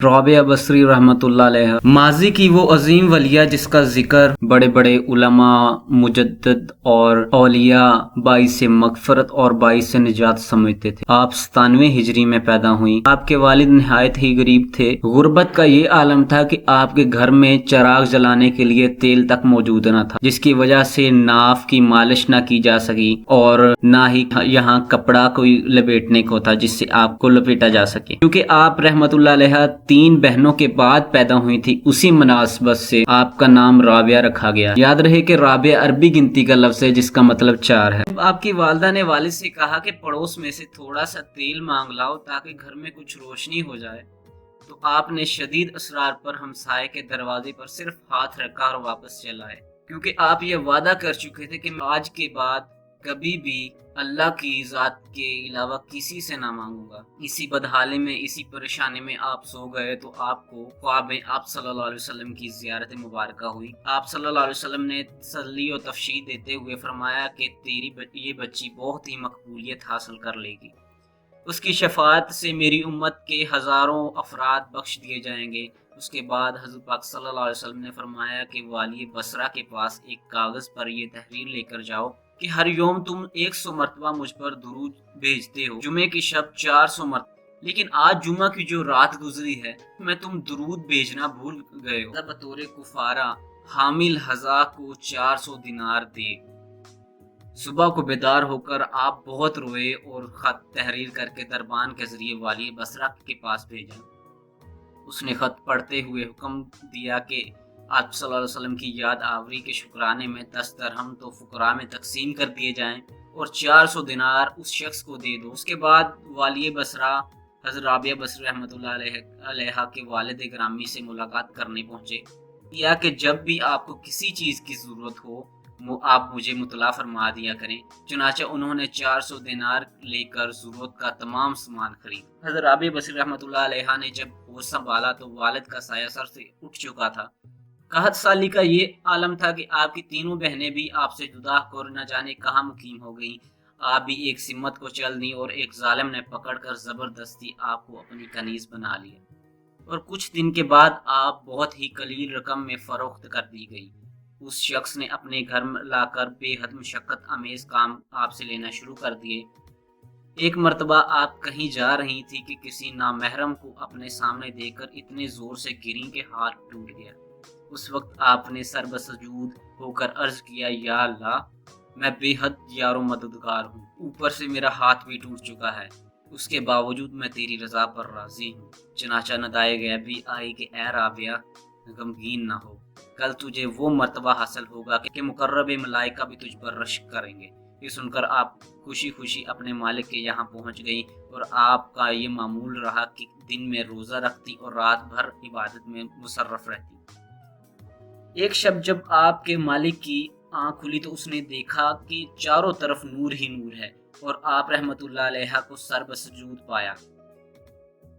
रबिया बसरी रहमतुल्लाह अलैहा माजी की वो अजीम वलिया जिसका जिक्र बड़े बड़े उलमा, मुजद्दिद और औलिया बाइस मगफरत और बाइस निजात समझते थे। आप 97 हिजरी में पैदा हुई। आपके वालिद नहायत ही गरीब थे। गुर्बत का ये आलम था कि आपके घर में चिराग जलाने के लिए तेल तक मौजूद न था, जिसकी वजह से नाफ की मालिश न की जा सकी और ना ही यहाँ कपड़ा कोई लपेटने को था जिससे आपको लपेटा जा सके। क्योंकि आप रहमतुल्लाह अलैहा 3 बहनों के बाद पैदा हुई थी, उसी मुनासबत से आपका नाम राबिया रखा गया। याद रहे कि राबिया अरबी गिनती का लफ्ज है जिसका मतलब 4 है। आपकी वालदा ने वालिद से कहा कि पड़ोस में से थोड़ा सा तेल मांग लाओ ताकि घर में कुछ रोशनी हो जाए, तो आपने शदीद असरार पर हमसाये के दरवाजे पर सिर्फ हाथ रखा और वापस चल आए, क्योंकि आप ये वादा कर चुके थे कि आज के बाद कभी भी अल्लाह की ज़ात के अलावा किसी से ना मांगूंगा। इसी बदहाली में, इसी परेशानी में आप सो गए तो आपको ख्वाब में आप सल्लल्लाहु अलैहि वसल्लम की ज़ियारत मुबारक हुई। आप सल्लल्लाहु अलैहि वसल्लम ने तसल्ली और तफशीद देते हुए फरमाया कि तेरी ये बच्ची बहुत ही मकबूलियत हासिल कर लेगी। उसकी शफाअत से मेरी उम्मत के हज़ारों अफराद बख्श दिए जाएंगे। उसके बाद हज़रत पाक सल्लल्लाहु अलैहि वसल्लम ने फरमाया कि वाली बसरा के पास एक कागज़ पर यह तहरीर लेकर जाओ कि हर योम तुम 100 मरतबा मुझ पर दुरूद भेजते हो, जुमे की शब 400 मरतबा, लेकिन आज जुमा की जो रात गुजरी है मैं तुम दुरूद भेजना भूल गए हो। बतौर कुफारा हामिल हज़ा को 400 दिनार दे। सुबह को बेदार होकर आप बहुत रोए और खत तहरीर करके दरबान के जरिए वाली बसरा के पास भेजा। उसने खत पढ़ते हुए हुक्म दिया कि आप सल्लल्लाहु अलैहि वसल्लम की याद आवरी के शुक्राने में 10 दरहम तो फुकरा में तकसीम कर दिए जाएं और 400 दिनार उस शख्स को दे दो। उसके बाद वाली बसरा हज़रत राबिया बसरी रहमतुल्लाह अलैहा के वालिद ग्रामी से मुलाकात करने पहुंचे, या कि जब भी आपको किसी चीज़ की ज़रूरत हो आप मुझे मुतला फरमा दिया करें। चुनाचे उन्होंने 400 दिनार लेकर ज़रूरत का तमाम सामान खरीद। हज़रत राबिया बसरी रहमतुल्लाह अलैहा ने जब होश संभाला तो वालिद का साया सर से उठ चुका था। 61 साली का ये आलम था कि आपकी तीनों बहनें भी आपसे जुदा होकर न जाने कहाँ मुकीम हो गईं। आप भी एक सिमत को चल दी और एक जालिम ने पकड़कर ज़बरदस्ती आपको अपनी कनीज़ बना लिया और कुछ दिन के बाद आप बहुत ही कलील रकम में फ़रोख्त कर दी गई। उस शख्स ने अपने घर लाकर बेहद मुशक्क़त अमेज़ काम आपसे लेना शुरू कर दिए। एक मरतबा आप कहीं जा रही थी कि किसी नामहरम को अपने सामने देखकर इतने ज़ोर से गिरी कि हाथ टूट गया। उस वक्त आपने सर बसजूद होकर अर्ज किया, या अल्लाह मैं बेहद यारो मददगार हूँ, ऊपर से मेरा हाथ भी टूट चुका है, उसके बावजूद मैं तेरी रज़ा पर राज़ी हूँ। चनाचा नदाए गया भी आई कि ए राबिया गमगीन ना हो, कल तुझे वो मर्तबा हासिल होगा कि मुकर्रब मलाइका भी तुझ पर रश्क करेंगे। ये सुनकर आप खुशी खुशी अपने मालिक के यहाँ पहुँच गई और आपका ये मामूल रहा कि दिन में रोज़ा रखती और रात भर इबादत में मुसर्रफ रहती। एक शब जब आपके मालिक की आँख खुली तो उसने देखा कि चारों तरफ नूर ही नूर है और आप रहमतुल्लाह अलैहा को सर बसजूद पाया।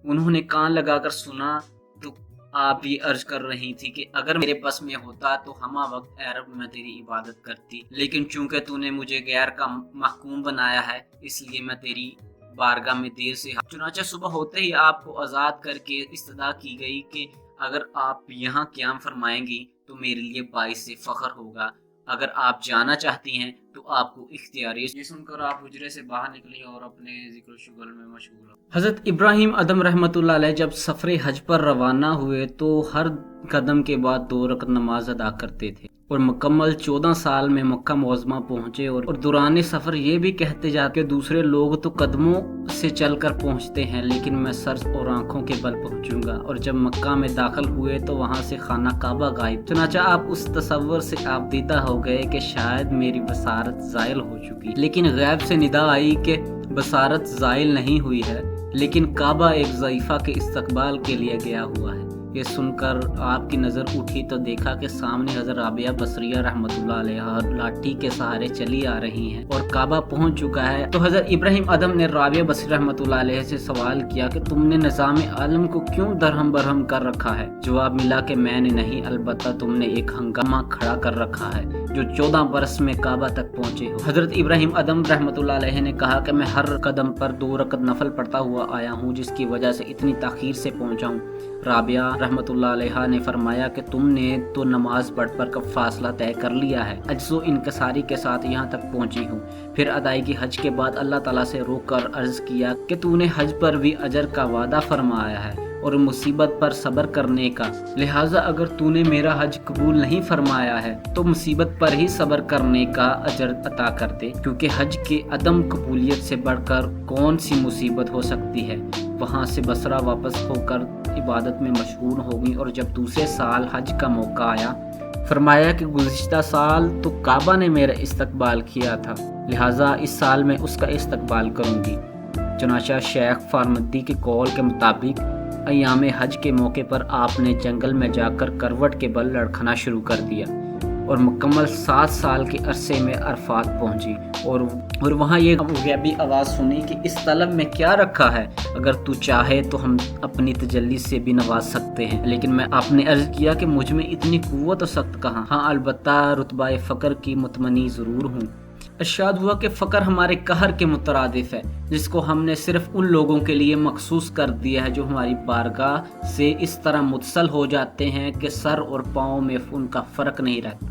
उन्होंने कान लगाकर सुना तो आप ये अर्ज कर रही थी कि अगर मेरे बस में होता तो हमा वक्त अरब में तेरी इबादत करती, लेकिन चूंकि तूने मुझे गैर का महकूम बनाया है इसलिए मैं तेरी बारगाह में देर से। चुनाचा सुबह होते ही आपको आज़ाद करके इस्तदा की गई कि अगर आप यहाँ क़याम फरमाएंगी तो मेरे लिए बाइस से फ़ख्र होगा, अगर आप जाना चाहती हैं तो आपको इख्तियारी। ये सुनकर आप हुजरे से बाहर निकली और अपने जिक्र शुगल में मशगूल हो। हज़रत इब्राहिम अदम रहमतुल्लाह अलैह जब सफ़र हज पर रवाना हुए तो हर कदम के बाद 2 रकत नमाज अदा करते थे और मुकम्मल 14 साल में मक्का मुअज़्ज़मा पहुँचे और दौरान सफ़र ये भी कहते जाते कि दूसरे लोग तो कदमों से चल कर पहुँचते हैं लेकिन मैं सर और आँखों के बल पहुँचूंगा। और जब मक्का में दाखिल हुए तो वहाँ से खाना काबा गायब। चुनाचा आप उस तसव्वुर से आबदीदा हो गए कि शायद मेरी बसारत ज़ाइल हो चुकी, लेकिन गैब से निदा आई कि बसारत ज़ाइल नहीं हुई है, लेकिन काबा एक ज़ईफ़ा के इस्तकबाल के लिए गया हुआ है। ये सुनकर आपकी नज़र उठी तो देखा कि सामने हज़रत राबिया बसरिया रहमतुल्लाह अलैहा लाठी के सहारे चली आ रही हैं और काबा पहुंच चुका है। तो हज़रत इब्राहिम अदम ने राबिया बसरी रहमतुल्लाह अलैहा से सवाल किया कि तुमने निज़ाम आलम को क्यों दरहम बरहम कर रखा है? जवाब मिला कि मैंने नहीं, अलबत्ता तुमने एक हंगामा खड़ा कर रखा है जो 14 बरस में काबा तक पहुँचे हो। हज़रत इब्राहिम अदम रहमतुल्लाह अलैहा ने कहा कि मैं हर कदम पर 2 रकत नफल पढ़ता हुआ आया हूँ जिसकी वजह से इतनी ताख़ीर से पहुँचा हूँ। رابعہ رحمۃ اللہ علیہ نے فرمایا کہ تم نے تو نماز پڑھ کر فاصلہ طے کر لیا ہے، عجز و انکساری کے ساتھ یہاں تک پہنچی ہوں۔ پھر ادائیگی حج کے بعد اللہ تعالیٰ سے رو کر عرض کیا کہ تو نے حج پر بھی اجر کا وعدہ فرمایا ہے اور مصیبت پر صبر کرنے کا، لہٰذا اگر تو نے میرا حج قبول نہیں فرمایا ہے تو مصیبت پر ہی صبر کرنے کا اجر عطا کر دے، کیونکہ حج کے عدم قبولیت سے بڑھ کر کون سی مصیبت ہو سکتی ہے۔ وہاں سے بصرہ واپس ہو کر عبادت میں مشغول ہو گئی، اور جب دوسرے سال حج کا موقع آیا فرمایا کہ گزشتہ سال تو کعبہ نے میرا استقبال کیا تھا، لہٰذا اس سال میں اس کا استقبال کروں گی۔ چنانچہ شیخ فارمدی کے قول کے مطابق ایام حج کے موقع پر آپ نے جنگل میں جا کر کروٹ کے بل لڑکھنا شروع کر دیا اور مکمل 7 سال کے عرصے میں عرفات پہنچی، اور وہاں یہ غیبی آواز سنی کہ اس طلب میں کیا رکھا ہے، اگر تو چاہے تو ہم اپنی تجلی سے بھی نواز سکتے ہیں۔ لیکن آپ نے عرض کیا کہ مجھ میں اتنی قوت و سخت کہاں، ہاں البتہ رتبہ فقر کی متمنی ضرور ہوں۔ ارشاد ہوا کہ فقر ہمارے قہر کے مترادف ہے، جس کو ہم نے صرف ان لوگوں کے لیے مخصوص کر دیا ہے جو ہماری بارگاہ سے اس طرح متصل ہو جاتے ہیں کہ سر اور پاؤں میں ان کا فرق نہیں رہتا،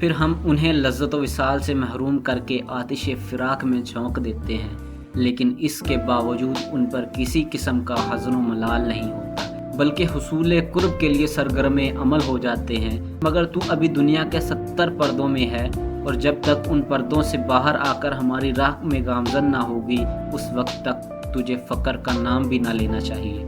پھر ہم انہیں لذت و وصال سے محروم کر کے آتش فراق میں جھونک دیتے ہیں، لیکن اس کے باوجود ان پر کسی قسم کا حزن و ملال نہیں ہوتا، بلکہ حصول قرب کے لیے سرگرم عمل ہو جاتے ہیں۔ مگر تو ابھی دنیا کے 70 پردوں میں ہے، اور جب تک ان پردوں سے باہر آ کر ہماری راہ میں گامزن نہ ہوگی اس وقت تک تجھے فقر کا نام بھی نہ لینا چاہیے۔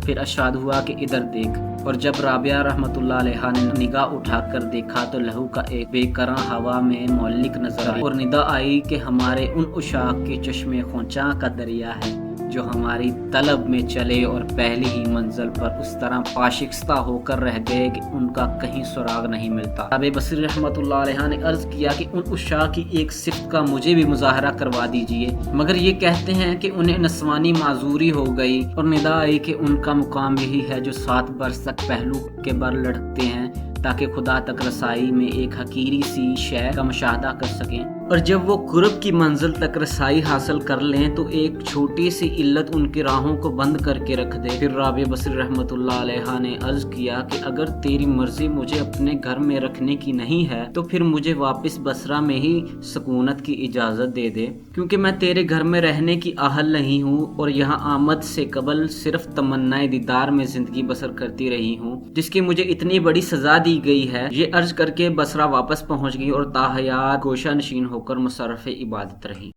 پھر ارشاد ہوا کہ ادھر دیکھ، اور جب رابعہ رحمۃ اللہ علیہ نے نگاہ اٹھا کر دیکھا تو لہو کا ایک بے کراں ہوا میں معلق نظر آئی، اور ندا آئی کہ ہمارے ان عشاق کے چشمے خونچاں کا دریا ہے جو ہماری طلب میں چلے اور پہلی ہی منزل پر اس طرح پاشکستہ ہو کر رہ گئے کہ ان کا کہیں سراغ نہیں ملتا۔ رابعہ بصری رحمۃ اللہ علیہ نے عرض کیا کہ ان عشاق کی ایک صفت کا مجھے بھی مظاہرہ کروا دیجئے، مگر یہ کہتے ہیں کہ انہیں نسوانی معذوری ہو گئی، اور ندا آئی کہ ان کا مقام یہی ہے جو 7 برس تک پہلو کے بر لڑکتے ہیں تاکہ خدا تک رسائی میں ایک حقیری سی شے کا مشاہدہ کر سکیں، اور جب وہ قرب کی منزل تک رسائی حاصل کر لیں تو ایک چھوٹی سی علت ان کی راہوں کو بند کر کے رکھ دے۔ پھر رابعہ بصری رحمۃ اللہ علیہ نے عرض کیا کہ اگر تیری مرضی مجھے اپنے گھر میں رکھنے کی نہیں ہے تو پھر مجھے واپس بصرہ میں ہی سکونت کی اجازت دے دے، کیونکہ میں تیرے گھر میں رہنے کی اہل نہیں ہوں، اور یہاں آمد سے قبل صرف تمنائے دیدار میں زندگی بسر کرتی رہی ہوں، جس کی مجھے اتنی بڑی سزا دی گئی ہے۔ یہ عرض کر کے بصرہ واپس پہنچ گئی اور تاحیات گوشہ نشین ہو کر مصرف عبادت رہی۔